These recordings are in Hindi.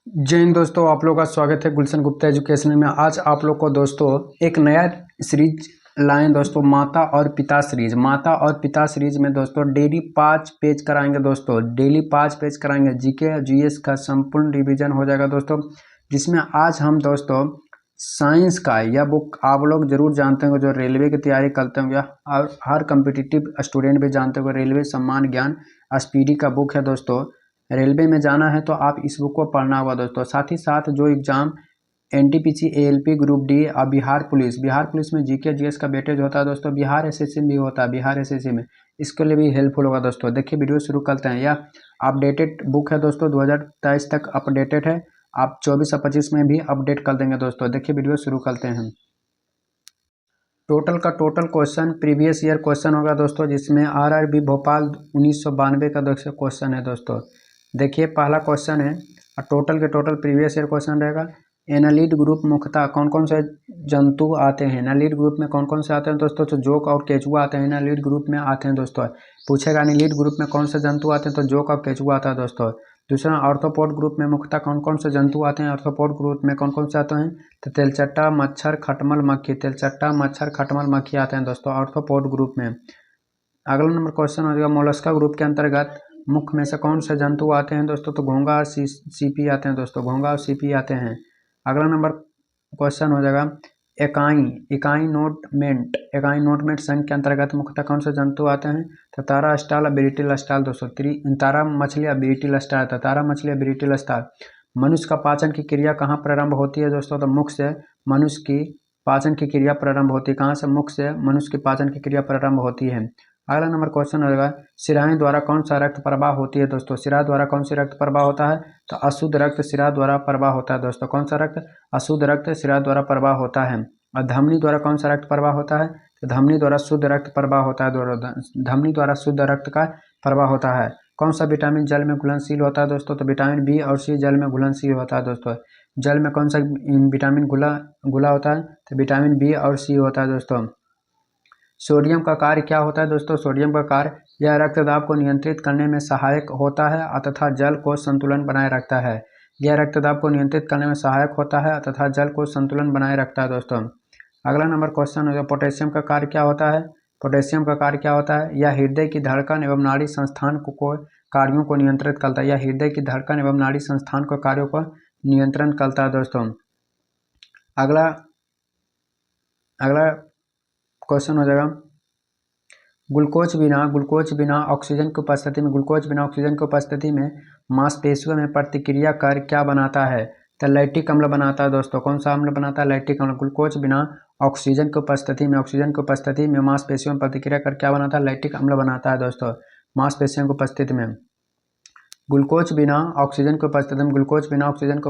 जय हिंद दोस्तों, आप लोगों का स्वागत है गुलशन गुप्ता एजुकेशन में। आज आप लोग को दोस्तों एक नया सीरीज लाएं दोस्तों, माता और पिता सीरीज। माता और पिता सीरीज में दोस्तों डेली 5 पेज कराएंगे दोस्तों, डेली 5 पेज कराएंगे। जीके जीएस का संपूर्ण रिवीजन हो जाएगा दोस्तों, जिसमें आज हम दोस्तों साइंस का यह बुक आप लोग जरूर जानते होंगे, जो रेलवे की तैयारी करते होंगे और हर कम्पिटिटिव स्टूडेंट भी जानते होंगे। रेलवे सम्मान ज्ञान स्पीडी का बुक है दोस्तों। रेलवे में जाना है तो आप इस बुक को पढ़ना होगा दोस्तों। साथ ही साथ जो exam NTPC ALP group D और बिहार पुलिस में जीके जीएस का वेटेज होता है दोस्तों। बिहार एसएससी में भी होता है, बिहार एसएससी में, इसके लिए भी हेल्पफुल होगा दोस्तों। देखिए वीडियो शुरू करते हैं। यह अपडेटेड बुक है दोस्तों, 2023 तक अपडेटेड है। आप 24 और 25 में भी अपडेट कर देंगे दोस्तों। देखिए वीडियो शुरू करते हैं। Total question previous year question होगा दोस्तों, जिसमें आरआरबी भोपाल 1992 का दोस्तों क्वेश्चन है दोस्तों। देखिए पहला क्वेश्चन है और टोटल प्रीवियस ईयर क्वेश्चन रहेगा। एनालिड ग्रुप मुख्यतः कौन कौन से जंतु आते हैं? एनालिड ग्रुप में कौन कौन से आते हैं दोस्तों? तो जोक और केचुआ आते हैं, एनालिड ग्रुप में आते हैं दोस्तों। पूछेगा एनालिड ग्रुप में कौन से जंतु आते हैं, तो जोक और केचुआ आता है दोस्तों। दूसरा, ऑर्थोपोड ग्रुप में मुख्यतः कौन कौन से जंतु आते हैं? ऑर्थोपोड ग्रुप में कौन कौन से आते हैं? तो तेलचट्टा, मच्छर, खटमल, मक्खी। तेलचट्टा, मच्छर, खटमल, मक्खी आते हैं दोस्तों ऑर्थोपोड ग्रुप में। अगला नंबर क्वेश्चन हो जाएगा, मोलस्का ग्रुप के अंतर्गत मुख्य में से कौन से जंतु आते हैं दोस्तों? तो घोंघा और सीपी आते हैं दोस्तों, घोंघा और सीपी आते हैं। अगला नंबर क्वेश्चन हो जाएगा, एकाई नोटमेंट संघ के अंतर्गत मुख्यतः कौन से जंतु आते हैं? तो तारा स्टाल और ब्रिटिल स्टाल दोस्तों। तारा मछली और ब्रिटिल स्टाल, तारा मछली और ब्रिटिल स्टाल। मनुष्य का पाचन की क्रिया कहाँ प्रारंभ होती है दोस्तों? तो मुख से मनुष्य की पाचन की क्रिया प्रारंभ होती है। कहाँ से? मुख से मनुष्य की पाचन की क्रिया प्रारंभ होती है। अगला नंबर क्वेश्चन होगा, शिराएं द्वारा कौन सा रक्त प्रवाह होती है दोस्तों? शिरा द्वारा कौन सी रक्त प्रवाह होता है? तो अशुद्ध रक्त शिरा द्वारा प्रवाह होता है दोस्तों। कौन सा रक्त? अशुद्ध रक्त शिरा द्वारा प्रवाह होता है। और धमनी द्वारा कौन सा रक्त प्रवाह होता है? तो धमनी द्वारा शुद्ध रक्त प्रवाह होता है। धमनी द्वारा शुद्ध रक्त का प्रवाह होता है। कौन सा विटामिन जल में घुलनशील होता है दोस्तों? तो विटामिन बी और सी जल में घुलनशील होता है दोस्तों। जल में कौन सा विटामिन घुला होता है? तो विटामिन बी और सी होता है दोस्तों। सोडियम का कार्य क्या होता है दोस्तों? सोडियम का कार्य यह रक्तदाब को नियंत्रित करने में सहायक होता है तथा जल को संतुलन बनाए रखता है। यह रक्तदाब को नियंत्रित करने में सहायक होता है तथा जल को संतुलन बनाए रखता है दोस्तों। अगला नंबर क्वेश्चन होगा, पोटेशियम का कार्य क्या होता है? पोटेशियम का कार्य क्या होता है? यह हृदय की धड़कन एवं नाड़ी संस्थान को कार्यों को नियंत्रित करता है। यह हृदय की धड़कन एवं नाड़ी संस्थान को कार्यों को नियंत्रण करता है दोस्तों। अगला क्वेश्चन हो जाएगा, ग्लूकोज बिना ऑक्सीजन की उपस्थिति में मांसपेशियों में प्रतिक्रिया कर क्या बनाता है? तो लैक्टिक अम्ल बनाता है दोस्तों। कौन सा अम्ल बनाता है? लैक्टिक अम्ल। ग्लूकोज बिना ऑक्सीजन की उपस्थिति में मांसपेशियों में प्रतिक्रिया कर क्या बनाता है? लैक्टिक अम्ल बनाता है दोस्तों, मांसपेशियों की उपस्थिति में। ग्लूकोज बिना ऑक्सीजन की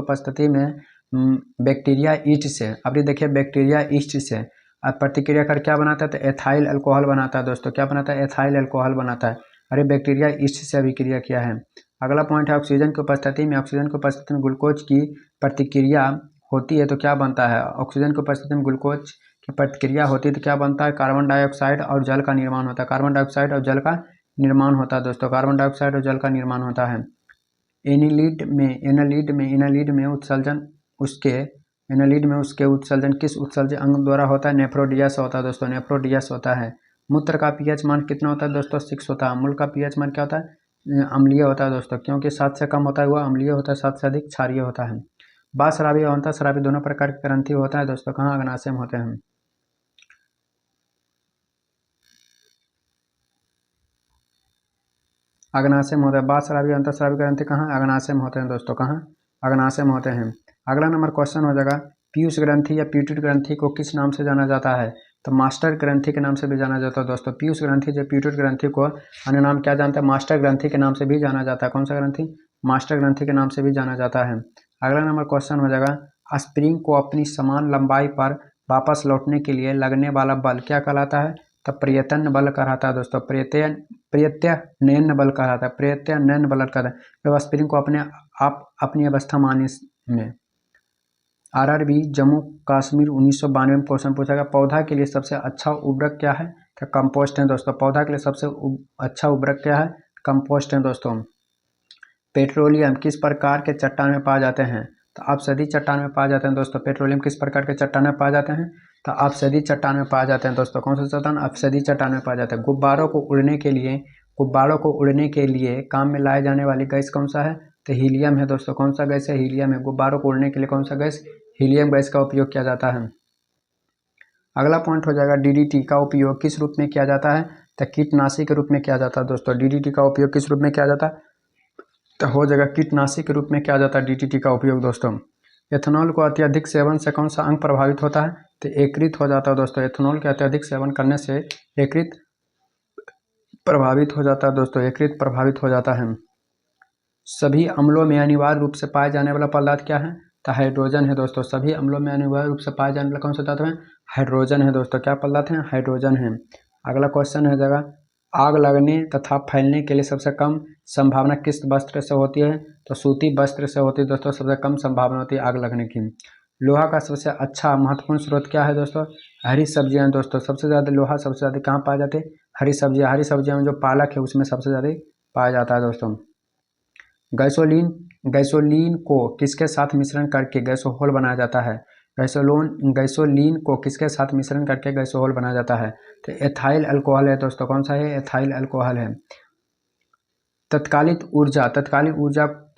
उपस्थिति में बैक्टीरिया ईस्ट से, अभी देखिए बैक्टीरिया ईस्ट से प्रतिक्रिया कर क्या बनाता है? तो एथाइल अल्कोहल बनाता है दोस्तों। क्या बनाता है? एथाइल अल्कोहल बनाता है। अरे बैक्टीरिया ईस्ट से अभिक्रिया किया है। अगला पॉइंट है, ऑक्सीजन की उपस्थिति में ग्लूकोज की प्रतिक्रिया होती है तो क्या बनता है? ऑक्सीजन की उपस्थिति में ग्लूकोज की प्रतिक्रिया होती है तो क्या बनता है? कार्बन डाइऑक्साइड और जल का निर्माण होता है। कार्बन डाइऑक्साइड और जल का निर्माण होता है दोस्तों, कार्बन डाइऑक्साइड और जल का निर्माण होता है। एनालिड में उत्सर्जन किस उत्सर्जन अंग द्वारा होता है? नेफ्रोडिया से होता है दोस्तों, नेफ्रोडिया से होता है। मूत्र का पीएच मान कितना होता है दोस्तों? 6 होता है। मूल का पीएच मान क्या होता है? अम्लीय होता है दोस्तों, क्योंकि 7 से कम होता है वह अम्लीय होता है, 7 से अधिक क्षारीय होता है। बाशराबी और अंतःस्रावी दोनों प्रकार के ग्रंथि होता है दोस्तों। कहाँ? अग्नाशय में होते हैं। अग्नाशय में होता है। बाशराबी अंतःस्रावी ग्रंथि कहाँ? अग्नाशय में होते हैं दोस्तों। कहाँ? अग्नाशय में होते हैं। अगला नंबर क्वेश्चन हो जाएगा, पीयूष ग्रंथि या प्यूटरी ग्रंथि को किस नाम से जाना जाता है? तो मास्टर ग्रंथि के नाम से भी जाना जाता है दोस्तों। पीयूष ग्रंथि जो प्यूटरी ग्रंथि को अन्य नाम क्या जानते हैं? मास्टर ग्रंथि के नाम से भी जाना जाता है। कौन सा ग्रंथि? मास्टर ग्रंथि के नाम से भी जाना जाता है। अगला नंबर क्वेश्चन हो जाएगा, स्प्रिंग को अपनी समान लंबाई पर वापस लौटने के लिए लगने वाला बल क्या कहलाता है? तो प्रयत्न बल कहलाता है दोस्तों। प्रत्यनयन बल कहलाता है, प्रत्यनयन बल कहलाता है, जब स्प्रिंग को अपनी अवस्था माने में। आरआरबी जम्मू कश्मीर 1992 में क्वेश्चन पूछा गया, पौधा के लिए सबसे अच्छा उर्वरक क्या है? तो कंपोस्ट है दोस्तों। पौधा के लिए सबसे अच्छा उर्वरक क्या है? कंपोस्ट है दोस्तों। पेट्रोलियम किस प्रकार के चट्टान में पाए जाते हैं? तो अपसदी चट्टान में पाए जाते हैं दोस्तों। पेट्रोलियम किस प्रकार के चट्टान में पाए जाते हैं? तो अपसदी चट्टान में पाए जाते हैं दोस्तों। कौन सा चट्टान? अपसदी चट्टान में पाए जाते हैं। गुब्बारों को उड़ने के लिए काम में लाए जाने वाली गैस कौन सा है? तो हीलियम है दोस्तों। कौन सा गैस है? हीलियम है। गुब्बारों को उड़ने के लिए कौन सा गैस? हीलियम गैस का उपयोग किया जाता है। अगला पॉइंट हो जाएगा डीडीटी का उपयोग किस रूप में किया जाता है? तो कीटनाशी के रूप में किया जाता है दोस्तों। डीडीटी का उपयोग किस रूप में किया जाता है? तो हो जाएगा कीटनाशी के रूप में किया जाता है डीडीटी का उपयोग दोस्तों। एथेनॉल को अत्यधिक सेवन से कौन सा अंग प्रभावित होता है? तो यकृत हो जाता है दोस्तों। एथेनॉल के अत्यधिक सेवन करने से यकृत प्रभावित हो जाता है दोस्तों। यकृत प्रभावित हो जाता है। सभी अम्लों में अनिवार्य रूप से पाए जाने वाला पदार्थ क्या है? तो हाइड्रोजन है दोस्तों। सभी अम्लों में अनिवार्य रूप से पाए जाने वाला कौन सा तत्व है? हाइड्रोजन है दोस्तों। क्या पदार्थ है? हाइड्रोजन है। अगला क्वेश्चन है जगह आग लगने तथा फैलने के लिए सबसे कम संभावना किस वस्त्र से होती है? तो सूती वस्त्र से होती है दोस्तों। सबसे कम संभावना होती है आग लगने की। लोहा का सबसे अच्छा महत्वपूर्ण स्रोत क्या है दोस्तों? हरी सब्जियां दोस्तों। सबसे ज़्यादा लोहा सबसे ज़्यादा कहाँ पाया जाते हैं? हरी सब्जियां। हरी सब्जियां में जो पालक है उसमें सबसे ज़्यादा पाया जाता है दोस्तों। गैसोलीन को किसके साथ मिश्रण करके गैसोहोल बनाया जाता है? गैसोलीन को किसके साथ मिश्रण करके गैसोहोल बनाया जाता है? तो एथाइल अल्कोहल है दोस्तों। कौन सा है? एथाइल अल्कोहल है। तत्कालिक ऊर्जा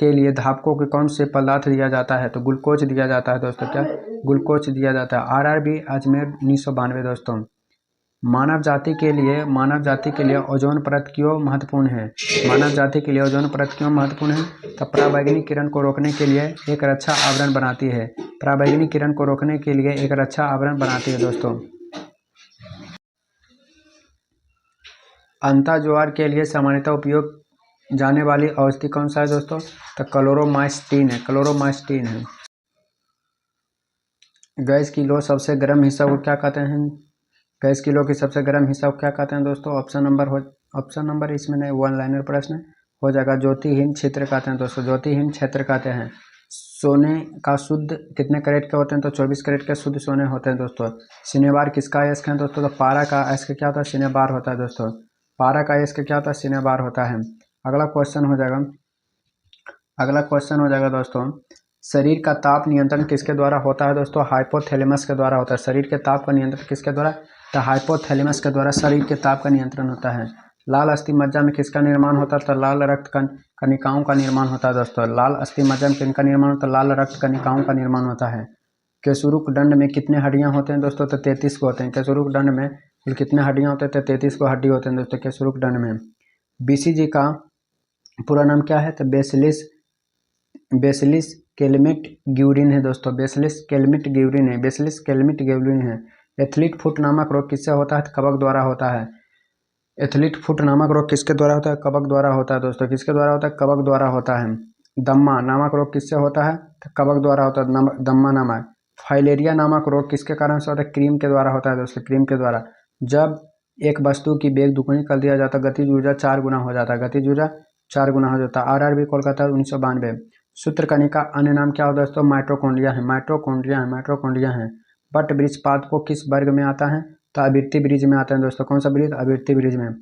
के लिए धावकों के कौन से पदार्थ दिया जाता है? तो ग्लूकोज दिया जाता है दोस्तों। क्या? ग्लूकोज दिया जाता है। आरआरबी अजमेर 1992 दोस्तों। मानव जाति के लिए ओजोन परत क्यों महत्वपूर्ण है? मानव जाति के लिए ओजोन परत क्यों महत्वपूर्ण है? तो पराबैंगनी किरण को रोकने के लिए एक रक्षा आवरण बनाती है। पराबैंगनी किरण को रोकने के लिए एक रक्षा आवरण बनाती है दोस्तों। अंता ज्वार के लिए सामान्यतः उपयोग जाने वाली औषधि कौन सा है दोस्तों? तो क्लोरोमास्टिन है। गैस की लो सबसे गर्म हिस्सा को क्या कहते हैं? गैस किलो की सबसे गर्म हिस्सा को क्या कहते हैं दोस्तों? ऑप्शन नंबर इसमें नहीं, वन लाइनर प्रश्न हो जाएगा। ज्योतिहीन क्षेत्र कहते हैं दोस्तों। ज्योतिहीन क्षेत्र कहते हैं। सोने का शुद्ध कितने कैरेट के होते हैं? तो 24 कैरेट के शुद्ध सोने होते हैं दोस्तों। सिनेबार किसका अयस्क है दोस्तों? तो पारा का अयस्क क्या होता है? सिनेबार होता है दोस्तों। पारा का अयस्क क्या होता है? सिनेबार होता है। अगला क्वेश्चन हो जाएगा दोस्तों। शरीर का ताप नियंत्रण किसके द्वारा होता है दोस्तों? हाइपोथैलेमस के द्वारा होता है। शरीर के ताप का नियंत्रण किसके द्वारा? तो हाइपोथैलेमस के द्वारा शरीर के ताप का नियंत्रण होता है। लाल अस्थि मज्जा में किसका निर्माण होता है? तो लाल रक्त कणिकाओं का निर्माण होता है दोस्तों। लाल अस्थि मज्जा में किनका निर्माण होता है? लाल रक्त कणिकाओं का निर्माण होता है। केसुरुक दंड में कितने हड्डियां होते हैं दोस्तों? तो 33 को होते हैं। केसुरुक दंड में कुल कितने हड्डियां होते हैं? तो 33 को हड्डी होते हैं दोस्तों केसुरुक दंड में। बीसीजी का पूरा नाम क्या है? तो बेसिलिस केलमेट ग्यूरिन है दोस्तों। बेसिलिस केलमेट ग्यूरिन है। एथलीट फुट नामक रोग किससे होता है? कवक द्वारा होता है। एथलीट फुट नामक रोग किसके द्वारा होता है? कवक द्वारा होता है दोस्तों। किसके द्वारा होता है? कवक द्वारा होता है। दम्मा नामक रोग किससे होता है? तो कवक द्वारा होता है। दम्मा नामक। फाइलेरिया नामक रोग किसके कारण से होता है? क्रीम के द्वारा होता है दोस्तों। क्रीम के द्वारा। जब एक वस्तु की वेग दुगुनी कर दिया जाता है गतिज ऊर्जा 4 गुना हो जाता है। गतिज ऊर्जा 4 गुना हो जाता है। आरआरबी कोलकाता 1992। सूत्रकणिका अन्य नाम क्या हो दोस्तों? माइटोकॉन्ड्रिया है। बट वृक्ष पाद को किस वर्ग में आता है? तो आवृत्ति वृक्ष में आता है दोस्तों। कौन सा वृक्ष? आवृत्ति वृक्ष में।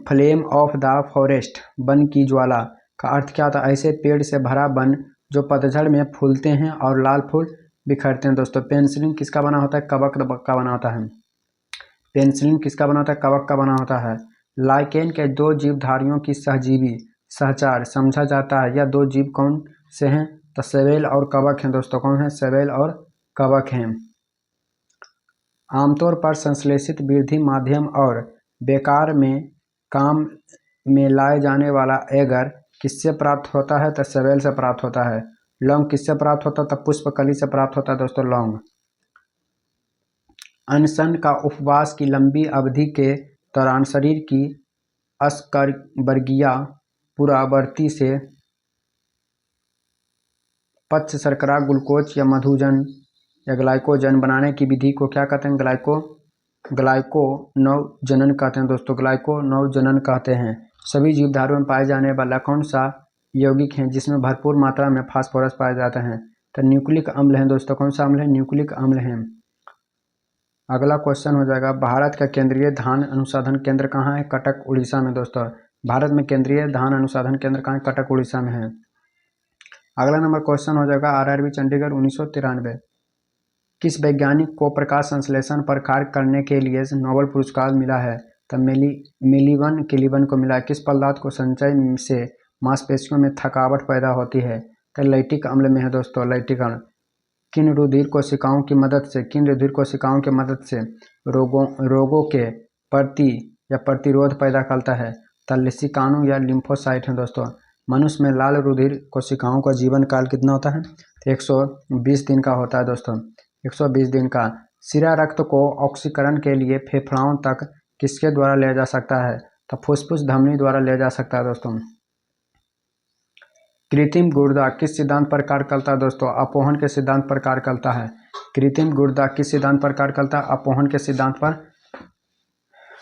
Flame of the forest, one की ज्वाला का अर्थ क्या होता है? ऐसे पेड़ से भरा वन जो पतझड़ में फूलते हैं और लाल फूल बिखरते हैं दोस्तों। पेनिसिलिन किसका बना होता है? कवक का बना होता है। पेनिसिलिन किसका बना होता है? कवक का बना होता है। लाइकेन के दो जीवधारियों की सहजीवी सहचार समझा जाता है। यह दो जीव कौन से हैं? तो शैवाल और कवक हैं दोस्तों। कौन है? शैवाल और कवक हैं। आमतौर पर संश्लेषित वृद्धि माध्यम और बेकार में काम में लाए जाने वाला एगर किससे प्राप्त होता है? तो शैवाल से प्राप्त होता है। लौंग किससे प्राप्त होता है? तो पुष्पकली से प्राप्त होता है दोस्तों लौंग। अनशन का उपवास की लंबी अवधि के दौरान शरीर की अस्कर्बर्गिया पुरावर्ती से पच्च शर्करा ग्लूकोज या मधुजन या ग्लाइकोजन बनाने की विधि को क्या कहते हैं? ग्लाइको नवजनन कहते हैं दोस्तों। ग्लाइको नवजनन कहते हैं। सभी जीवधारुओं में पाए जाने वाला कौन सा यौगिक है जिसमें भरपूर मात्रा में फास्फोरस पाए जाते हैं? तो न्यूक्लिक अम्ल है दोस्तों। कौन सा अम्ल है? न्यूक्लिक अम्ल है। अगला क्वेश्चन हो जाएगा भारत का केंद्रीय धान अनुसंधान केंद्र कहाँ है? कटक उड़ीसा में दोस्तों। भारत में केंद्रीय धान अनुसंधान केंद्र कहाँ है? कटक उड़ीसा में है। अगला नंबर क्वेश्चन हो जाएगा आरआरबी चंडीगढ़ 1993। किस वैज्ञानिक को प्रकाश संश्लेषण पर कार्य करने के लिए नोबेल पुरस्कार मिला है? तब मिलिवन किलिवन को मिला है। किस पदार्थ को संचय से मांसपेशियों में थकावट पैदा होती है? तो लैक्टिक अम्ल में है दोस्तों, लैक्टिक अम्ल। किन रुधिर कोशिकाओं की मदद से रोगों के प्रति या प्रतिरोध पैदा करता है? तो लसिकाणु या लिम्फोसाइट है दोस्तों। मनुष्य में लाल रुधिर कोशिकाओं का जीवन काल कितना होता है? तो 120 दिन का होता है दोस्तों, 120 दिन का। सिरा रक्त को ऑक्सीकरण के लिए फेफड़ों तक किसके द्वारा ले जा सकता है? तो फुफ्फुस धमनी द्वारा ले जा सकता है दोस्तों। कृत्रिम गुर्दा किस सिद्धांत पर कार्य करता है दोस्तों? अपोहन के सिद्धांत पर कार्य करता है। कृत्रिम गुर्दा किस सिद्धांत पर कार्य करता है? अपोहन के सिद्धांत पर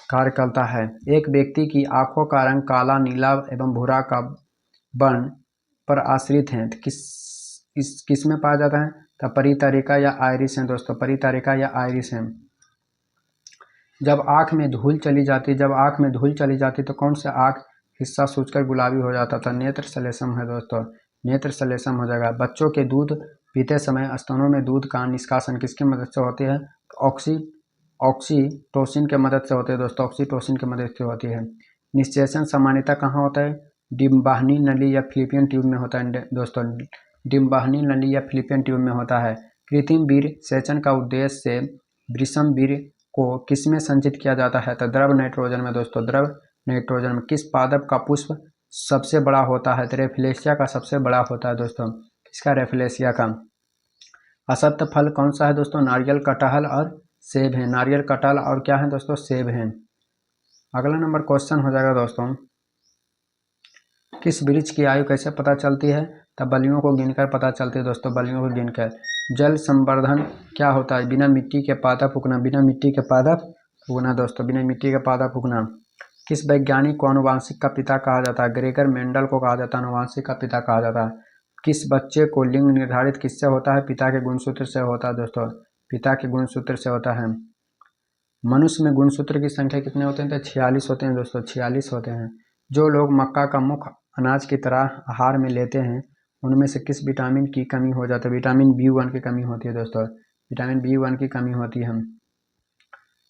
कार्य करता है। एक व्यक्ति की आंखों का रंग काला, नीला एवं भूरा का वर्ण पर आश्रित है, किस में पाया जाता है? तो परितरिका या आइरिस है दोस्तों, परितरिका या आइरिस है। जब आँख में धूल चली जाती तो कौन सा आँख हिस्सा सूजकर गुलाबी हो जाता था? नेत्र श्लेष्म है दोस्तों, नेत्र श्लेष्म हो जाएगा। बच्चों के दूध पीते समय स्तनों में दूध का निष्कासन किसकी मदद से होती है? ऑक्सीटोसिन के मदद से होते हैं दोस्तों, ऑक्सीटोसिन की मदद से होती है। निषेचन सामान्यतः कहाँ होता है? डिम्बाशयी नली या फिलिपियन ट्यूब में होता है दोस्तों, डिम्बाशयी नली या फिलिपियन ट्यूब में होता है। कृत्रिम वीर्य सेचन का उद्देश्य से वृषण वीर्य को किसमें संचित किया जाता है? तो द्रव नाइट्रोजन में दोस्तों, द्रव नाइट्रोजन में। किस पादप का पुष्प सबसे बड़ा होता है? तो रेफलेशिया का सबसे बड़ा होता है दोस्तों, किसका? रेफलेशिया का। असत्य फल कौन सा है दोस्तों? नारियल, कटहल और सेब है। नारियल, कटहल और क्या है दोस्तों? सेब है। अगला नंबर क्वेश्चन हो जाएगा दोस्तों, किस वृक्ष की आयु कैसे पता चलती है? तब बलियों को गिनकर पता चलती है दोस्तों, बलियों को गिनकर। जल संवर्धन क्या होता है? बिना मिट्टी के पादप उगना, बिना मिट्टी के पादप उगना दोस्तों, बिना मिट्टी के पादप उगना। किस वैज्ञानिक को आनुवांशिक का पिता कहा जाता है? ग्रेगर मेंडल को कहा जाता है आनुवांशिक का पिता कहा जाता है। किस बच्चे को लिंग निर्धारित किससे होता है? पिता के गुणसूत्र से होता है दोस्तों, पिता के गुणसूत्र से होता है। मनुष्य में गुणसूत्र की संख्या कितने होते हैं? तो 46 होते हैं दोस्तों, 46 होते हैं। जो लोग मक्का का मुख्य अनाज की तरह आहार में लेते हैं उनमें से किस विटामिन की कमी हो जाती है? विटामिन B1 की कमी होती है दोस्तों, विटामिन B1 की कमी होती है।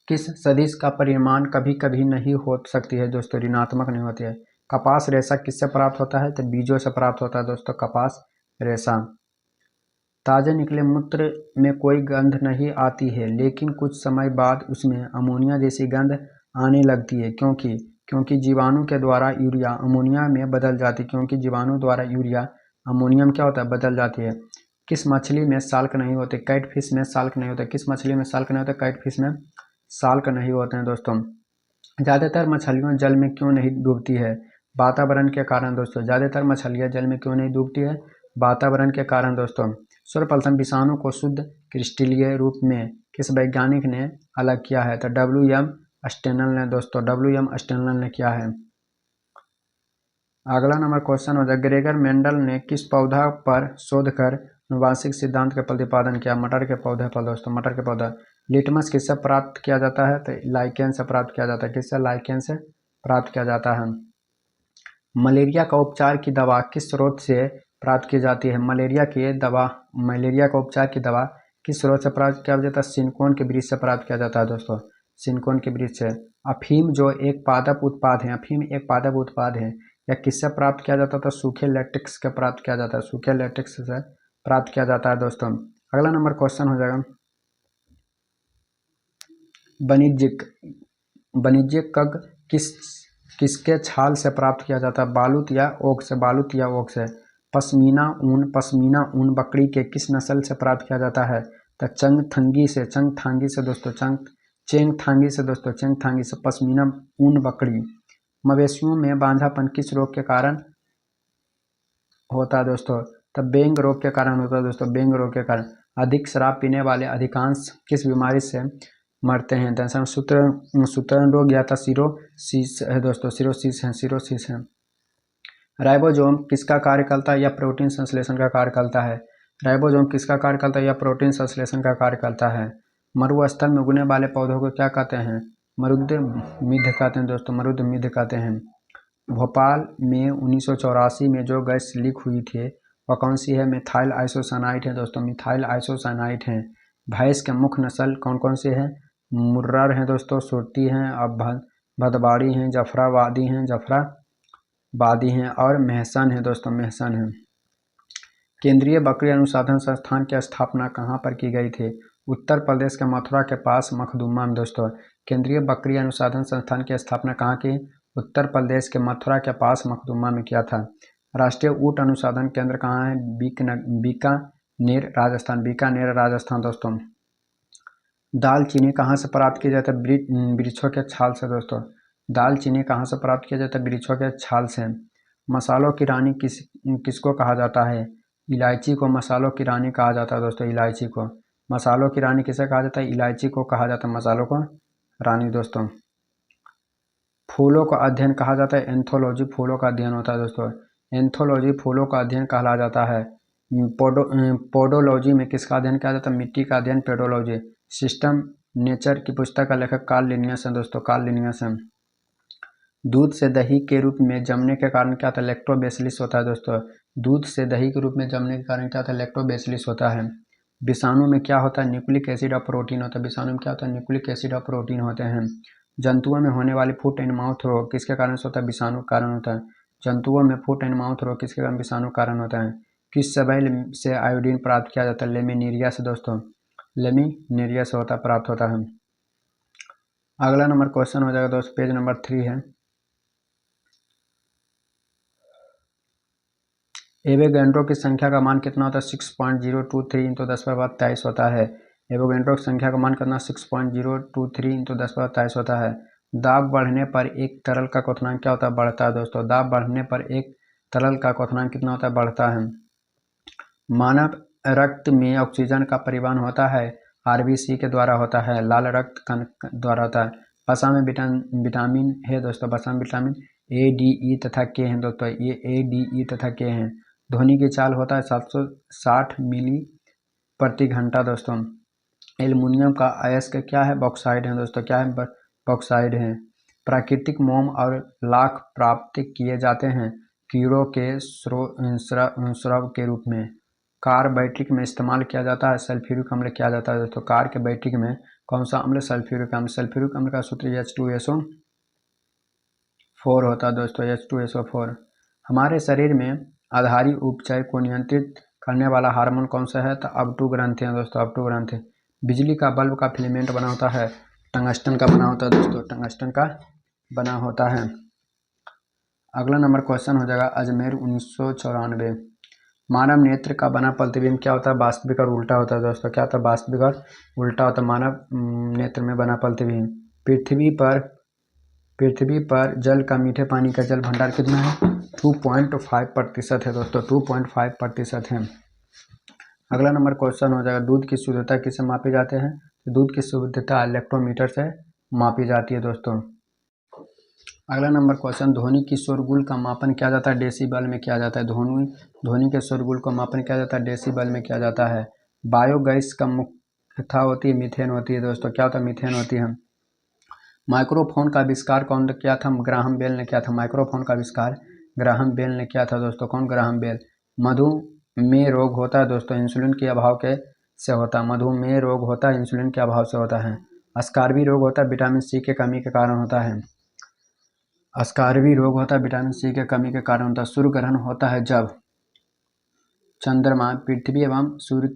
किस सदिश का परिमाण कभी कभी नहीं हो सकती है दोस्तों? ऋणात्मक नहीं होती है। कपास रेशा किससे प्राप्त होता है? तो बीजों से प्राप्त होता है दोस्तों, कपास रेशा। ताजे निकले मूत्र में कोई गंध नहीं आती है, लेकिन कुछ समय बाद उसमें अमोनिया जैसी गंध आने लगती है, क्योंकि जीवाणु के द्वारा यूरिया अमोनिया में बदल जाती है, क्योंकि जीवाणु द्वारा यूरिया अमोनिया में क्या होता है? बदल जाती है। किस मछली में साल्क नहीं होते? कैटफिश में साल्क नहीं होते। किस मछली में साल्क नहीं होते? कैटफिश में साल्क नहीं होते हैं दोस्तों। ज़्यादातर मछलियाँ जल में क्यों नहीं डूबती है? वातावरण के कारण दोस्तों, ज़्यादातर मछलियाँ जल में क्यों नहीं डूबती है? वातावरण के कारण दोस्तों। सर्वप्रथम विषाणु को शुद्ध क्रिस्टलीय रूप में किस वैज्ञानिक ने अलग किया है? तो WM स्टेनल ने दोस्तों, WM स्टेनल ने किया है। अगला नंबर क्वेश्चन हो जाए, ग्रेगर मेंडल ने किस पौधा पर शोध कर आनुवांशिक सिद्धांत का प्रतिपादन किया? मटर के पौधे पर दोस्तों, मटर के पौधा। लिटमस किससे प्राप्त किया जाता है? तो लाइकेन से प्राप्त किया जाता है। किससे? लाइकेन से प्राप्त किया जाता है। मलेरिया का उपचार की दवा किस स्रोत से प्राप्त की जाती है? मलेरिया का उपचार की दवा किस स्रोत से प्राप्त किया जाता है? सिनकोन के वृक्ष से प्राप्त किया जाता है दोस्तों, सिनकोन के वृक्ष से। अफीम जो एक पादप उत्पाद है, अफीम एक पादप उत्पाद है, या किससे प्राप्त किया जाता था? सूखे लेटेक्स के प्राप्त किया जाता है, सूखे लेटेक्स से प्राप्त किया जाता है दोस्तों। अगला नंबर क्वेश्चन हो जाएगा, वाणिज्यिक कग किसके छाल से प्राप्त किया जाता है? बालूत या ओक से, बालूत या ओक से। पश्मीना ऊन बकरी के किस नस्ल से प्राप्त किया जाता है? तो चंगथंगी से दोस्तों, चेंगथांगी से पश्मीना ऊन बकरी। मवेशियों में बांझापन किस रोग के कारण होता है दोस्तों? तब बेंग रोग के कारण होता है दोस्तों, बेंग रोग के कारण। अधिक शराब पीने वाले अधिकांश किस बीमारी से मरते हैं? दरअसल सूत्रण रोग या सिरोसिस है दोस्तों, सिरोसिस है। राइबोसोम किसका कार्य करता है या प्रोटीन संश्लेषण का कार्य करता है? राइबोसोम किसका कार्य करता है या प्रोटीन संश्लेषण का कार्य करता है? मरुस्थल में उगने वाले पौधों को क्या कहते हैं? मरुद्गमिध कहते हैं दोस्तों, मरुद्गमिध कहते हैं। भोपाल में 1984 में जो गैस लीक हुई थी वह कौन सी है? मिथाइल आइसोसाइनाइड है दोस्तों, मिथाइल आइसोसाइनाइड है। भैंस के मुख्य नस्ल कौन कौन से हैं? मुर्रार हैं दोस्तों, सुरती हैं, अब भदवाड़ी हैं, जफराबादी हैं और मेहसन है दोस्तों, मेहसन है। केंद्रीय बकरी अनुसंधान संस्थान की स्थापना कहाँ पर की गई थी? उत्तर प्रदेश के मथुरा के पास मखदूमा में दोस्तों। केंद्रीय बकरी अनुसंधान संस्थान की स्थापना कहाँ की? उत्तर प्रदेश के मथुरा के पास मखदूमा में किया था। राष्ट्रीय ऊंट अनुसंधान केंद्र कहाँ है? बीकानेर राजस्थान दोस्तों। दालचीनी कहाँ से प्राप्त की जाती है? वृक्षों के छाल से दोस्तों। दालचीनी कहाँ से प्राप्त किया जाता है? वृक्षों के छाल से। मसालों की रानी किसको कहा जाता है? इलायची को मसालों की रानी कहा जाता है दोस्तों, इलायची को। मसालों की रानी किसे कहा जाता है? इलायची को कहा जाता है मसालों को रानी दोस्तों। फूलों का अध्ययन कहा जाता है? एंथोलॉजी फूलों का अध्ययन होता है दोस्तों। एंथोलॉजी फूलों का अध्ययन कहला जाता है। पोडोलॉजी में किसका अध्ययन किया जाता है? मिट्टी का अध्ययन पेडोलॉजी। सिस्टम नेचर की पुस्तक का लेखक कार्ल लिनियस है दोस्तों, कार्ल लिनियस है। दूध से दही के रूप में जमने के कारण क्या होता है? लैक्टोबैसिलस होता है दोस्तों। दूध से दही के रूप में जमने के कारण क्या होता है? लैक्टोबैसिलस होता है। विषाणु में क्या होता है? न्यूक्लिक एसिड और प्रोटीन होता है। विषाणु में क्या होता है? न्यूक्लिक एसिड और प्रोटीन होते हैं। जंतुओं में होने वाली फुट एंड माउथ रोग किसके कारण से होता है? विषाणु के कारण होता है। जंतुओं में फुट एंड माउथ रोग किसके कारण? विषाणु के कारण होता है। किस सबैल से आयोडीन प्राप्त किया जाता है? लेमिनेरिया से दोस्तों, लेमिनेरिया से प्राप्त होता है। अगला नंबर क्वेश्चन हो जाएगा दोस्तों, पेज नंबर 3 है। एवोगैड्रो की संख्या का मान कितना होता है? 6.023 इंटू 10⁻23 होता है। एवोगैड्रो की संख्या का मान कितना? 6.023 इंटू 10⁻23 होता है। दाब बढ़ने पर एक तरल का क्वथनांक क्या होता है? बढ़ता है दोस्तों। दाब बढ़ने पर एक तरल का क्वथनांक कितना होता है? बढ़ता है। मानव रक्त में ऑक्सीजन का परिवहन होता है आरबीसी के द्वारा होता है, लाल रक्त कण द्वारा होता है। वसा में विटामिन है दोस्तों, वसा में विटामिन ए, डी, ई तथा के हैं दोस्तों, ये ए, डी, ई तथा के हैं। ध्वनि की चाल होता है 760 मिली प्रति घंटा दोस्तों। एल्युमिनियम का अयस्क क्या है? बॉक्साइड है दोस्तों, क्या है? बॉक्साइड है। प्राकृतिक मोम और लाख प्राप्त किए जाते हैं कीड़ों के स्राव के रूप में। कार बैटरी में इस्तेमाल किया जाता है सल्फ्यूरिक अम्ल किया जाता है दोस्तों। कार के बैटरी में कौन सा अम्ल? सल्फ्यूरिक अम्ल। सल्फ्यूरिक अम्ल का सूत्र H2SO4 होता है दोस्तों, H2SO4। हमारे शरीर में आधारी उपचय को नियंत्रित करने वाला हार्मोन कौन सा है? तो अपटू ग्रंथि है दोस्तों, अपटू ग्रंथि। बिजली का बल्ब का फिलामेंट बना होता है टंगस्टन का बना होता है दोस्तों, टंगस्टन का बना होता है। अगला नंबर क्वेश्चन हो जाएगा अजमेर 1994। मानव नेत्र का बना प्रतिबिंब क्या होता है? वास्तविक और उल्टा होता है दोस्तों। क्या होता है? वास्तविक और उल्टा होता है मानव नेत्र में बना प्रतिबिंब। पृथ्वी पर जल का मीठे पानी का जल भंडार कितना है? 2.5% है दोस्तों, 2.5% है। अगला नंबर क्वेश्चन हो जाएगा दूध की शुद्धता किससे मापी जाते हैं? दूध की शुद्धता इलेक्ट्रोमीटर से मापी जाती है दोस्तों। अगला नंबर क्वेश्चन ध्वनि की शोरगुल का मापन किया जाता है डेसीबल में किया जाता है। ध्वनि के शोरगुल का मापन किया जाता है डेसीबल में किया जाता है। बायोगैस का मुख्यता होती है मीथेन होती है दोस्तों। क्या होता है? मीथेन होती है। माइक्रोफोन का आविष्कार कौन किया था? ग्राहम बेल ने किया था। माइक्रोफोन का आविष्कार ग्राहम बेल ने किया था दोस्तों। कौन? Graham Bell. मधुमेह रोग होता है दोस्तों इंसुलिन के अभाव के से होता है। मधुमेह रोग होता है इंसुलिन के अभाव से होता है। स्कार्वी रोग होता है विटामिन सी के कमी के कारण होता है। स्कार्वी रोग होता है विटामिन सी के कमी के कारण होता है। सूर्य ग्रहण होता है जब चंद्रमा पृथ्वी एवं सूर्य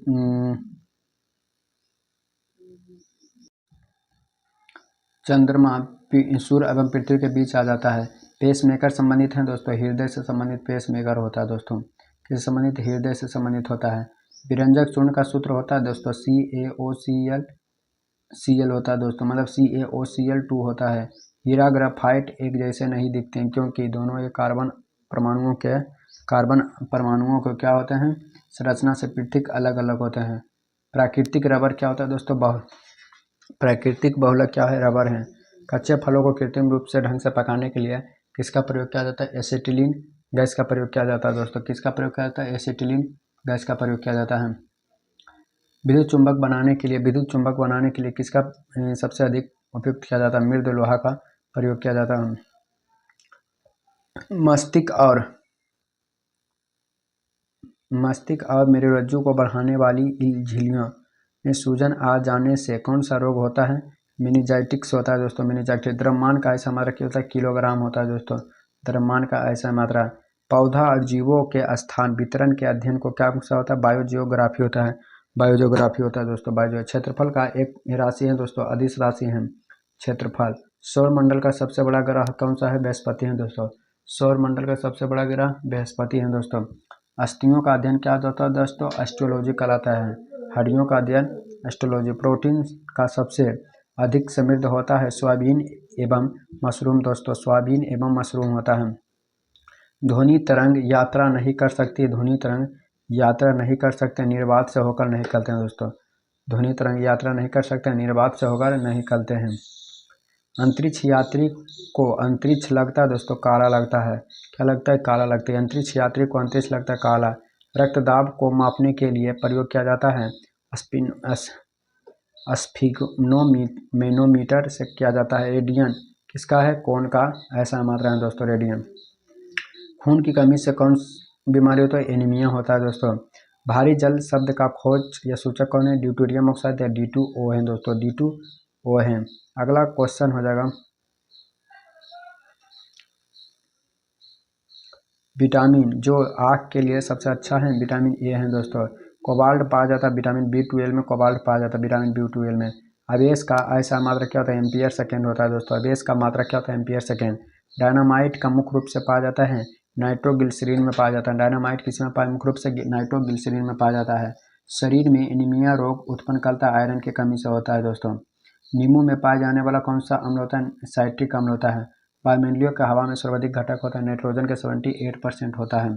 एवं पृथ्वी के बीच आ जाता है। पेसमेकर संबंधित है दोस्तों, हृदय से संबंधित पेसमेकर होता है दोस्तों। किससे संबंधित? हृदय से संबंधित होता है। विरंजक चूर्ण का सूत्र होता है दोस्तों CaOCl होता है दोस्तों, मतलब CaOCl2 होता है। हीरा ग्रेफाइट एक जैसे नहीं दिखते हैं क्योंकि दोनों ये कार्बन परमाणुओं को क्या होते हैं? संरचना से पृथक अलग अलग होते हैं। प्राकृतिक रबर क्या होता है दोस्तों? प्राकृतिक बहुलक क्या है? रबर है। कच्चे फलों को कृत्रिम रूप से ढंग से पकाने के लिए किसका प्रयोग किया जाता है? एसिटिलीन गैस का प्रयोग किया जाता है दोस्तों। किसका प्रयोग किया जाता है? एसिटिलीन गैस का प्रयोग किया जाता है। विद्युत चुंबक बनाने के लिए किसका सबसे अधिक उपयुक्त किया जाता है? मृद लोहा का प्रयोग किया जाता है। मस्तिष्क और मेरुरज्जु को बढ़ाने वाली झिल्लियों में सूजन आ जाने से कौन सा रोग होता है? मेनिंजाइटिस होता है दोस्तों, मेनिंजाइटिस। द्रव्यमान का ऐसा मात्रा क्या होता है? किलोग्राम होता है दोस्तों, द्रव्यमान का ऐसा मात्रा। पौधा और जीवों के स्थान वितरण के अध्ययन को क्या सा होता है? बायोजियोग्राफी होता है, बायोजियोग्राफी होता है दोस्तों। बायो क्षेत्रफल का एक राशि है दोस्तों, अदिश राशि है क्षेत्रफल। सौर मंडल का सबसे बड़ा ग्रह कौन सा है? बृहस्पति है दोस्तों। सौर मंडल का सबसे बड़ा ग्रह बृहस्पति है दोस्तों। अस्थियों का अध्ययन क्या होता है दोस्तों? एस्ट्रोलॉजी कहलाता है। हड्डियों का अध्ययन एस्ट्रोलॉजी। प्रोटीन का सबसे अधिक समृद्ध होता है सोयाबीन एवं मशरूम दोस्तों, सोयाबीन एवं मशरूम होता है। ध्वनि तरंग यात्रा नहीं कर सकती, ध्वनि तरंग यात्रा नहीं कर सकते, निर्वात से होकर नहीं निकलते हैं दोस्तों। ध्वनि तरंग यात्रा नहीं कर सकते, निर्वात से होकर नहीं निकलते हैं। अंतरिक्ष यात्री को अंतरिक्ष लगता है दोस्तों, काला लगता है। क्या लगता है? काला लगता है। अंतरिक्ष यात्री को अंतरिक्ष लगता है काला। रक्तदाब को मापने के लिए प्रयोग किया जाता है स्फिग्नोमीटर से किया जाता है। रेडियन किसका है? कौन का ऐसा मात्रा है दोस्तों, रेडियन। खून की कमी से कौन बीमारी होता है? एनीमिया होता है दोस्तों। भारी जल शब्द का खोज या सूचक कौन है? ड्यूटेरियम ऑक्साइड या D2O है दोस्तों, D2O है। अगला क्वेश्चन हो जाएगा, विटामिन जो आँख के लिए सबसे अच्छा है, विटामिन ए है दोस्तों। कोबाल्ट पाया जाता है विटामिन B12 में, कोबाल्ट पाया जाता है विटामिन B12 में। आवेश का ऐसा मात्रा क्या होता है? एम्पियर सेकेंड होता है दोस्तों। आवेश का मात्रा क्या होता है? Ampere second. डायनामाइट का मुख्य रूप से पाया जाता है नाइट्रोग्लिसरीन में पाया जाता है। डायनामाइट किस में पाया? मुख्य रूप से नाइट्रोग्लिसरीन में पाया जाता है। शरीर में एनीमिया रोग उत्पन्न करता है, आयरन की कमी से होता है दोस्तों। नींबू में पाया जाने वाला कौन सा अम्ल होता है? साइट्रिक अम्ल होता है। वायुमंडलीय का हवा में सर्वाधिक घटक होता है नाइट्रोजन के 78% होता है।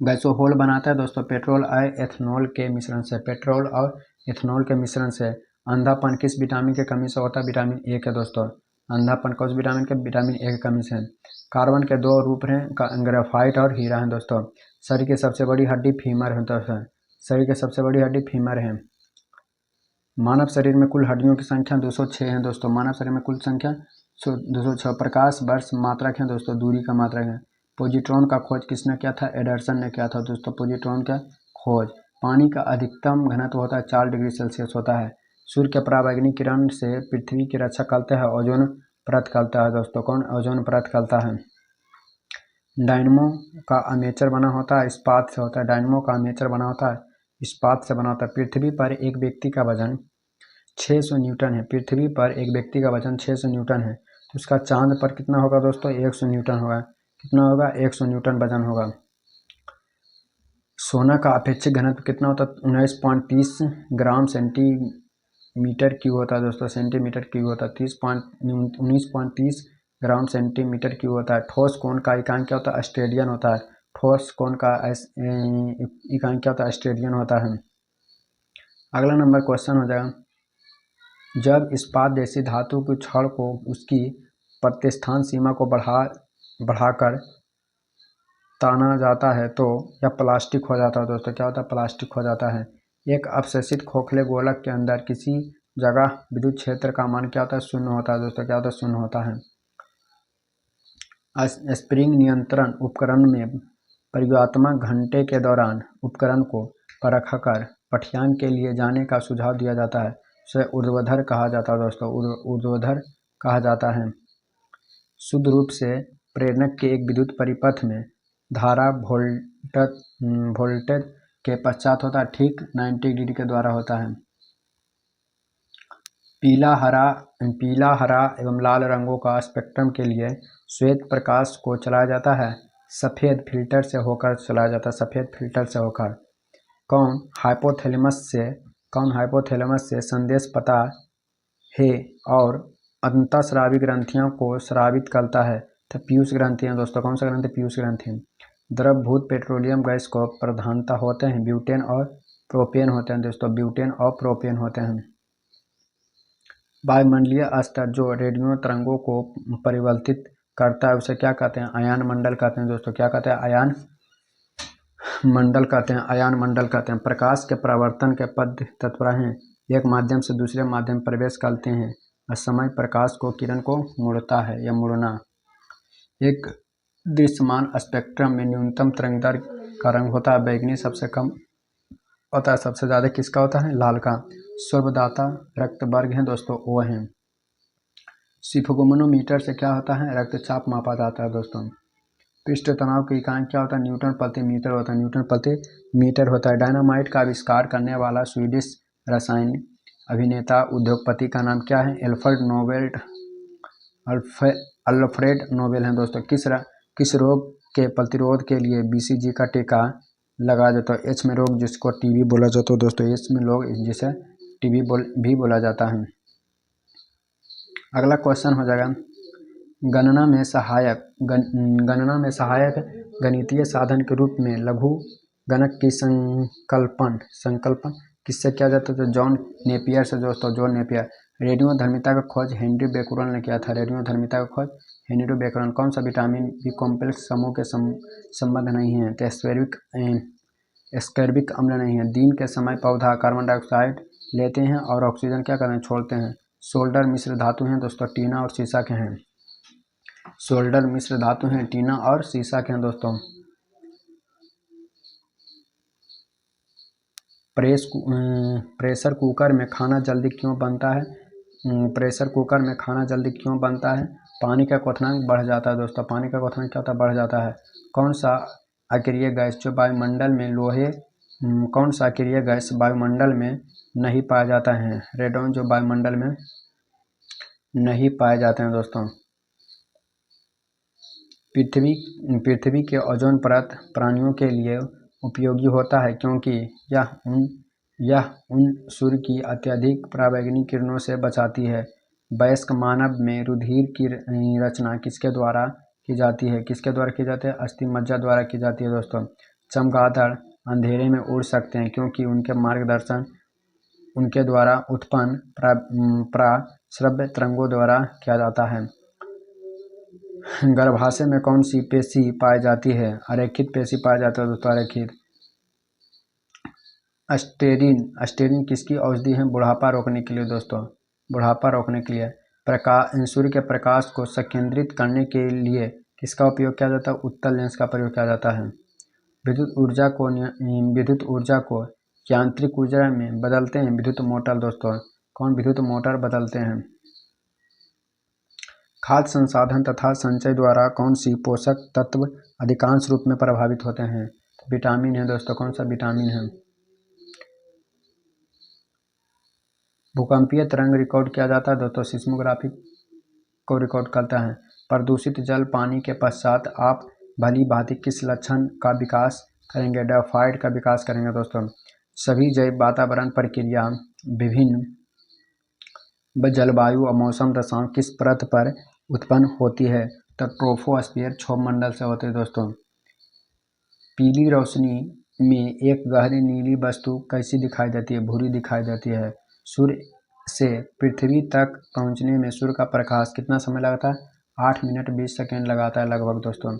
गैसोहोल बनाता है दोस्तों पेट्रोल और एथनॉल के मिश्रण से, पेट्रोल और एथनॉल के मिश्रण से। अंधापन किस विटामिन की कमी से होता है? विटामिन ए के दोस्तों। अंधापन कौन विटामिन के? विटामिन ए की कमी से। कार्बन के दो रूप हैं, ग्रेफाइट और हीरा है दोस्तों। शरीर की सबसे बड़ी हड्डी फीमर है दोस्तों, शरीर की सबसे बड़ी हड्डी फीमर है। मानव शरीर में कुल हड्डियों की संख्या 206 है दोस्तों। मानव शरीर में कुल संख्या 206। प्रकाश वर्ष मात्रक है दोस्तों, दूरी का मात्रक है। पोजिट्रॉन का खोज किसने किया था? एडरसन ने किया था दोस्तों, पोजिट्रॉन का खोज। पानी का अधिकतम घनत्व होता है 4 डिग्री सेल्सियस होता है। सूर्य के पराबैंगनी किरण से पृथ्वी की रक्षा करते हैं, ओजोन परत करता है दोस्तों। कौन? ओजोन परत करता है। डायनमो का आर्मेचर बना होता है इस्पात से होता है। डायनमो का आर्मेचर बना होता है इस्पात से बना होता है। पृथ्वी पर एक व्यक्ति का वजन 600 न्यूटन है। पृथ्वी पर एक व्यक्ति का वजन 600 न्यूटन है, तो उसका चांद पर कितना होगा दोस्तों? 100 न्यूटन होगा। कितना होगा? 100 न्यूटन वजन होगा। सोना का अपेक्षित घनत्व कितना होता है? 19.30 ग्राम सेंटीमीटर क्यूब होता है दोस्तों, सेंटीमीटर क्यूब होता है। 19.30 ग्राम सेंटीमीटर क्यूब होता है। ठोस कोण का इकांक क्या होता है? ऑस्ट्रेलियन होता है। ठोस कोण का इकांक क्या होता है? ऑस्ट्रेलियन होता है। अगला नंबर क्वेश्चन हो जाएगा, जब इस्पात जैसी धातु की छड़ को उसकी प्रतिस्थान सीमा को बढ़ाकर ताना जाता है तो यह प्लास्टिक हो जाता है दोस्तों। क्या होता है? प्लास्टिक हो जाता है। एक अपससित खोखले गोलक के अंदर किसी जगह विद्युत क्षेत्र का मान क्या होता है? शून्य होता है दोस्तों। क्या होता है? शून्य होता है। स्प्रिंग नियंत्रण उपकरण में प्रयोगात्मक घंटे के दौरान उपकरण को परखकर पठ्यांक के लिए जाने का सुझाव दिया जाता है, उसे ऊर्ध्वाधर कहा जाता है दोस्तों, ऊर्ध्वाधर कहा जाता है। शुद्ध रूप से प्रेरक के एक विद्युत परिपथ में धारा वोल्टेज के पश्चात होता है, ठीक 90 डिग्री के द्वारा होता है। पीला, हरा एवं लाल रंगों का स्पेक्ट्रम के लिए श्वेत प्रकाश को चलाया जाता है, सफ़ेद फिल्टर से होकर चलाया जाता है, सफ़ेद फिल्टर से होकर। कौन हाइपोथैलेमस से संदेश पता है और अंतःस्रावी ग्रंथियों को स्रावित करता है, तो पीयूष ग्रंथि है दोस्तों। कौन सा ग्रंथि? पीयूष ग्रंथि। द्रवभूत पेट्रोलियम गैस को प्रधानता होते हैं ब्यूटेन और प्रोपेन होते हैं दोस्तों, ब्यूटेन और प्रोपेन होते हैं। वायुमंडलीय स्तर जो रेडियो तरंगों को परिवर्तित करता है उसे क्या कहते हैं? आयन मंडल कहते हैं दोस्तों। क्या कहते हैं? आयन मंडल कहते हैं, आयन मंडल कहते हैं। प्रकाश के परावर्तन के पद तत्पर हैं, एक माध्यम से दूसरे माध्यम प्रवेश करते हैं और समय प्रकाश को किरण को मुड़ता है या मुड़ना। एक दृश्यमान स्पेक्ट्रम में न्यूनतम तरंगदैर्घ्य का रंग होता है बैंगनी, सबसे कम होता है, सबसे ज़्यादा किसका होता है, लाल का। स्वर्वदाता रक्त वर्ग है दोस्तों, वो हैं। सिफोगोमनोमीटर से क्या होता है, रक्तचाप मापा जाता है दोस्तों। पृष्ठ तनाव की इकाई क्या होता है, न्यूटन प्रति मीटर होता है, न्यूटन प्रति मीटर होता है। डायनामाइट का आविष्कार करने वाला स्वीडिश रसायन अभिनेता उद्योगपति का नाम क्या है, अल्फ्रेड नोबेल हैं दोस्तों। किस रोग के प्रतिरोध के लिए BCG का टीका लगाया जाता है, एच में रोग जिसको टीबी बोला जाता है दोस्तों, एच में रोग जिसे टीबी भी बोला जाता है। अगला क्वेश्चन हो जाएगा, गणना में सहायक गणितीय साधन के रूप में लघु गणक की संकल्पन किससे किया जाता है, तो जॉन नेपियर से दोस्तों, जॉन नेपियर। रेडियोधर्मिता का खोज हेनरी बेकरल ने किया था, रेडियोधर्मिता का खोज हेनरी बेकरल। कौन सा विटामिन बी कॉम्प्लेक्स समूह के संबंध नहीं है, तो एस्कर्बिक अम्ल नहीं है। दिन के समय पौधा कार्बन डाइऑक्साइड लेते हैं और ऑक्सीजन क्या करते हैं, छोड़ते हैं। सोल्डर मिश्र धातु हैं दोस्तों, टीना और सीसा के हैं। सोल्डर मिश्र धातु हैं, टीना और सीसा के हैं दोस्तों। प्रेशर कुकर में खाना जल्दी क्यों बनता है, प्रेशर कुकर में खाना जल्दी क्यों बनता है, पानी का क्वथनांक बढ़ जाता है दोस्तों, पानी का क्वथनांक क्या होता है, बढ़ जाता है। कौन सा अक्रिय गैस जो वायुमंडल में कौन सा अक्रिय गैस वायुमंडल में नहीं पाया जाता है, रेडॉन जो वायुमंडल में नहीं पाए जाते हैं दोस्तों। पृथ्वी के ओजोन परत प्राणियों के लिए उपयोगी होता है क्योंकि यह उन सूर्य की अत्यधिक पराबैंगनी किरणों से बचाती है। वयस्क मानव में रुधिर की रचना किसके द्वारा की जाती है, किसके द्वारा की जाती है, अस्थिमज्जा द्वारा की जाती है दोस्तों। चमगादड़ अंधेरे में उड़ सकते हैं क्योंकि उनके मार्गदर्शन उनके द्वारा उत्पन्न पराश्रव्य तरंगों द्वारा किया जाता है। गर्भाशय में कौन सी पेशी पाई जाती है, अरेखित पेशी पाया जाता है दोस्तों, अरेखित। अस्टेरिन किसकी औषधि है, बुढ़ापा रोकने के लिए दोस्तों, बुढ़ापा रोकने के लिए। सूर्य के प्रकाश को संकेंद्रित करने के लिए किसका उपयोग किया जाता है, उत्तल लेंस का प्रयोग किया जाता है। विद्युत ऊर्जा को यांत्रिक ऊर्जा में बदलते हैं विद्युत मोटर दोस्तों, कौन विद्युत मोटर बदलते हैं। खाद्य संसाधन तथा संचय द्वारा कौन सी पोषक तत्व अधिकांश रूप में प्रभावित होते हैं, विटामिन है दोस्तों, कौन सा विटामिन है। भूकंपीय तरंग रिकॉर्ड किया जाता है दोस्तों, सिस्मोग्राफी को रिकॉर्ड करता है। प्रदूषित जल पानी के पश्चात आप भली भांति किस लक्षण का विकास करेंगे, डायोफाइट का विकास करेंगे दोस्तों। सभी जैव वातावरण प्रक्रिया विभिन्न जलवायु और मौसम दशाओं किस परत पर उत्पन्न होती है, तो ट्रोपोस्फियर क्षोभ मंडल से होते हैं दोस्तों। पीली रोशनी में एक गहरी नीली वस्तु कैसी दिखाई देती है, भूरी दिखाई देती है। सूर्य से पृथ्वी तक पहुंचने में सूर्य का प्रकाश कितना समय लगता है, 8 मिनट 20 सेकेंड लगाता है लगभग दोस्तों।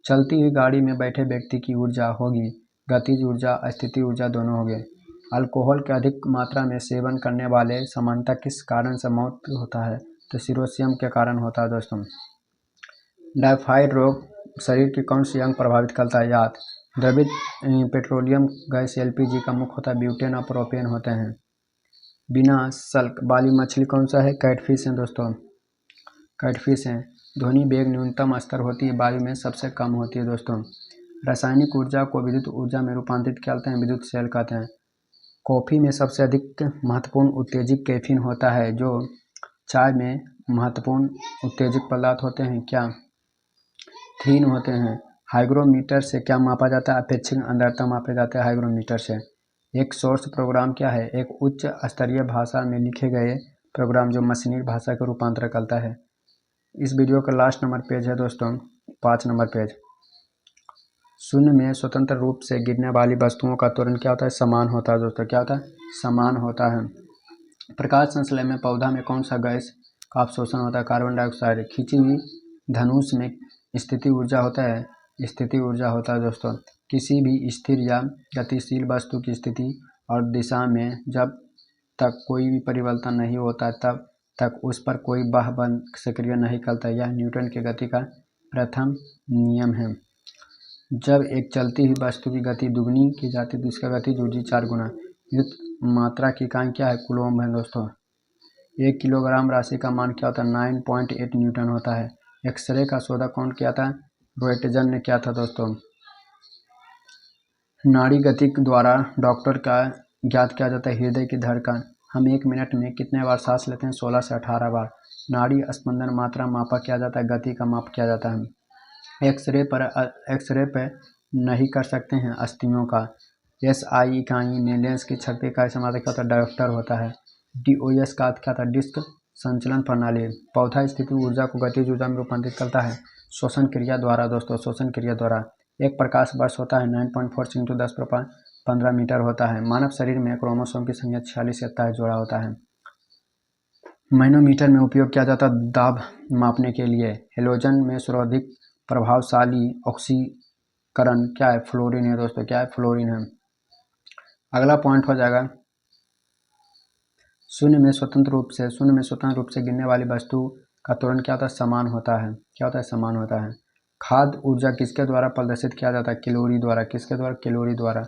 चलती हुई गाड़ी में बैठे व्यक्ति की ऊर्जा होगी गतिज ऊर्जा, स्थिति ऊर्जा दोनों होंगे। अल्कोहल के अधिक मात्रा में सेवन करने वाले सामान्यतः किस कारण से मौत होता है, तो सिरोसियम के कारण होता है दोस्तों। टाइफाइड रोग शरीर की कौन सी अंग प्रभावित करता है, याद। द्रवित पेट्रोलियम गैस LPG का मुख्य होता है ब्यूटेन और प्रोपेन होते हैं। बिना सल्क वाली मछली कौन सा है, कैटफिश है दोस्तों, कैटफिश है। ध्वनि वेग न्यूनतम स्तर होती है वायु में सबसे कम होती है दोस्तों। रासायनिक ऊर्जा को विद्युत ऊर्जा में रूपांतरित करते हैं, विद्युत सेल कहते हैं। कॉफ़ी में सबसे अधिक महत्वपूर्ण उत्तेजक कैफीन होता है, जो चाय में महत्वपूर्ण उत्तेजक पदार्थ होते हैं क्या, थीन होते हैं। हाइग्रोमीटर से क्या मापा जाता है, अपेक्षित आर्द्रता मापा जाता है हाइग्रोमीटर से। एक सोर्स प्रोग्राम क्या है, एक उच्च स्तरीय भाषा में लिखे गए प्रोग्राम जो मशीनी भाषा का रूपांतर करता है। इस वीडियो का लास्ट नंबर पेज है दोस्तों, 5 नंबर पेज। शून्य में स्वतंत्र रूप से गिरने वाली वस्तुओं का त्वरण क्या होता है, समान होता है दोस्तों, क्या होता है, समान होता है। प्रकाश संश्लेषण में पौधा में कौन सा गैस का अवशोषण होता है, कार्बन डाइऑक्साइड। खींची हुई धनुष में स्थिति ऊर्जा होता है, स्थिति ऊर्जा होता है दोस्तों। किसी भी स्थिर या गतिशील वस्तु की स्थिति और दिशा में जब तक कोई भी परिवर्तन नहीं होता तब तक उस पर कोई बाह्य बल सक्रिय नहीं करता, यह न्यूटन की गति का प्रथम नियम है। जब एक चलती हुई वस्तु की गति दुगनी की जाती है तो इसका गतिज ऊर्जा 4 गुना। युक्त मात्रा की इकाई क्या है? कूलॉम है दोस्तों। 1 किलोग्राम राशि का मान क्या होता है? 9.8 न्यूटन होता है। एक्सरे का शोधक कौन किया था? रोएटजन ने किया था दोस्तों। नाड़ी गति द्वारा डॉक्टर का ज्ञात किया जाता है हृदय की धड़कन। हम 1 मिनट में कितने बार सांस लेते हैं? 16 से 18 बार। नाड़ी स्पंदन मात्रा मापा किया जाता है, गति का माप किया जाता है। एक्सरे पे नहीं कर सकते हैं अस्थियों का। एसआई इकाई में लेंस की शक्ति का इस्तेमाल क्या होता है? डायोप्टर होता है। डीओएस का अर्थ क्या था? डिस्क संचलन प्रणाली। पौधा स्थिति ऊर्जा को गतिज ऊर्जा में रूपांतरित करता है श्वसन क्रिया द्वारा दोस्तों, श्वसन क्रिया द्वारा। एक प्रकाश वर्ष होता है 9.4 × 10⁻15 मीटर होता है। मानव शरीर में क्रोमोसोम की संख्या 46 से 27 जोड़ा होता है। मैनोमीटर में उपयोग किया जाता है दाब मापने के लिए। हेलोजन में सर्वाधिक प्रभावशाली ऑक्सीकरण क्या है? फ्लोरीन है दोस्तों। क्या है? फ्लोरीन है। अगला पॉइंट हो जाएगा शून्य में स्वतंत्र रूप से गिरने वाली वस्तु का त्वरण क्या होता है? समान होता है। क्या होता है? समान होता है। खाद्य ऊर्जा किसके द्वारा प्रदर्शित किया जाता है? कैलोरी द्वारा। किसके द्वारा? कैलोरी द्वारा।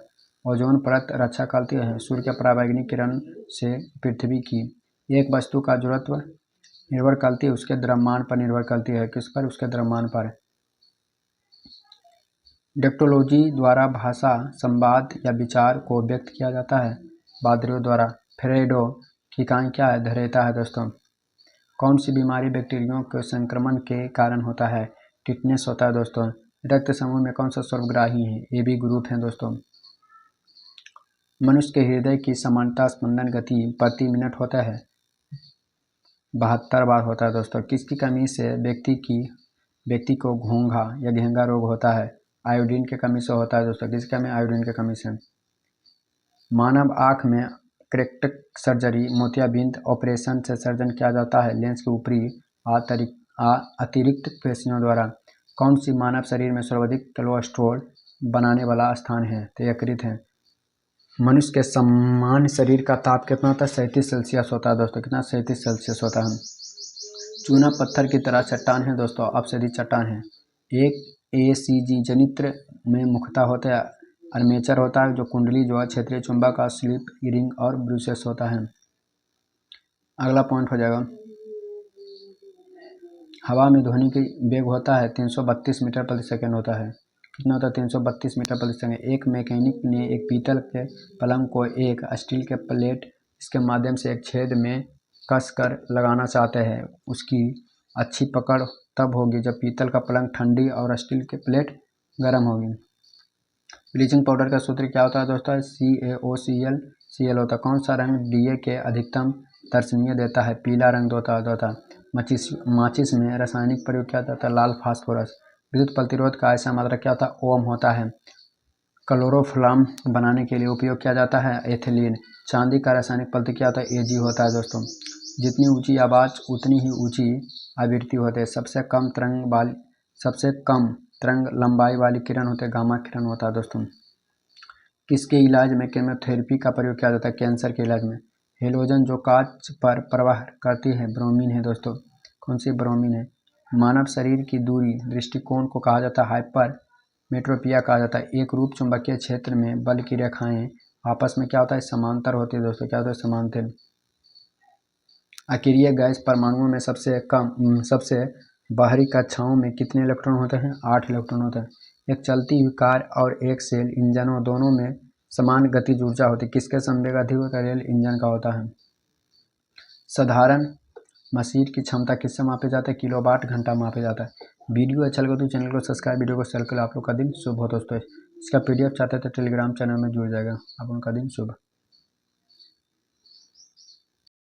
ओजोन परत रक्षा करती है सूर्य के पराबैंगनी किरण से पृथ्वी की। एक वस्तु का जड़त्व निर्भर करती है उसके द्रव्यमान पर निर्भर करती है। किस पर? उसके द्रव्यमान पर। डेक्टोलॉजी द्वारा भाषा, संवाद या विचार को व्यक्त किया जाता है बादरियों द्वारा। फ्रेडो की इकाई क्या है? धैर्यता है दोस्तों। कौन सी बीमारी बैक्टीरियों के संक्रमण के कारण होता है? टिटनेस होता है दोस्तों। रक्त समूह में कौन सा सर्वग्राही है? AB ग्रुप है दोस्तों। मनुष्य के हृदय की सामान्यतः स्पंदन गति प्रति मिनट होता है 72 बार होता है दोस्तों। किसकी कमी से व्यक्ति को घोंघा या घेंगा रोग होता है? आयोडीन की कमी से होता है दोस्तों। किसकी कमी? आयोडीन की कमी से। मानव आँख में करेक्टिक सर्जरी मोतियाबिंद ऑपरेशन से सर्जन किया जाता है लेंस के ऊपरी अतिरिक्त पेशियों द्वारा। कौन सी मानव शरीर में सर्वाधिक कोलेस्ट्रॉल बनाने वाला स्थान है? तो यकृत है। मनुष्य के सामान्य शरीर का ताप कितना होता है? 37 सेल्सियस होता है दोस्तों। कितना? 37 सेल्सियस होता है। चूना पत्थर की तरह चट्टान है दोस्तों, अपसदी चट्टान है। एक ACG जनित्र में मुख्यतः होता है आर्मेचर होता है, जो कुंडली जो है क्षेत्रीय चुंबक का स्लिप रिंग और ब्रूसेस होता है। अगला पॉइंट हो जाएगा हवा में ध्वनि की वेग होता है 332 मीटर प्रति सेकंड होता है। कितना होता है? 332 मीटर प्रति सेकंड। एक मैकेनिक ने एक पीतल के पलंग को एक स्टील के प्लेट इसके माध्यम से एक छेद में कस कर लगाना चाहते हैं। उसकी अच्छी पकड़ तब होगी जब पीतल का पलंग ठंडी और स्टील की प्लेट गर्म होगी। ब्लीचिंग पाउडर का सूत्र क्या होता है दोस्तों? CaOCl होता है। कौन सा रंग DA के अधिकतम दर्शनीय देता है? पीला रंग होता है। माचिस में रासायनिक प्रयोग किया जाता है लाल फास्फोरस। विद्युत प्रतिरोध का ऐसा मात्रा क्या होता है? ओम होता है। क्लोरोफ्लाम बनाने के लिए उपयोग किया जाता है एथिलीन। चांदी का रासायनिक प्रतिक क्या होता है? Ag होता है दोस्तों। जितनी ऊंची आवाज़ उतनी ही ऊंची आवृत्ति होती है। सबसे कम तरंग लंबाई वाली किरण होते हैं गामा किरण होता है दोस्तों। किसके इलाज में केमोथेरेपी का प्रयोग किया जाता है? कैंसर के इलाज में। हेलोजन जो कांच पर प्रवाह करती है ब्रोमीन है दोस्तों। कौन सी? ब्रोमीन है। मानव शरीर की दूरी दृष्टिकोण को कहा जाता है हाइपर मेट्रोपिया कहा जाता है। एक रूप चुंबकीय क्षेत्र में बल की रेखाएं आपस में क्या होता है? समांतर होती है दोस्तों। क्या होता है? समांतर। अक्रिय गैस परमाणुओं में सबसे बाहरी कक्षाओं में कितने इलेक्ट्रॉन होते हैं? 8 इलेक्ट्रॉन होते हैं। एक चलती हुई कार और एक सेल इंजनों दोनों में समान गतिज ऊर्जा होती है। किसके संवेग अधिक होता है? रेल इंजन का होता है। साधारण मशीन की क्षमता किससे मापी जाती है? किलोवाट घंटा मापा जाता है। वीडियो अच्छा लगे तो चैनल को सब्सक्राइब, वीडियो को शेयर कर। आप लोग का दिन शुभ हो दोस्तों। इसका PDF चाहते हैं तो टेलीग्राम चैनल में जुड़ जाएगा। आप लोग का दिन शुभ।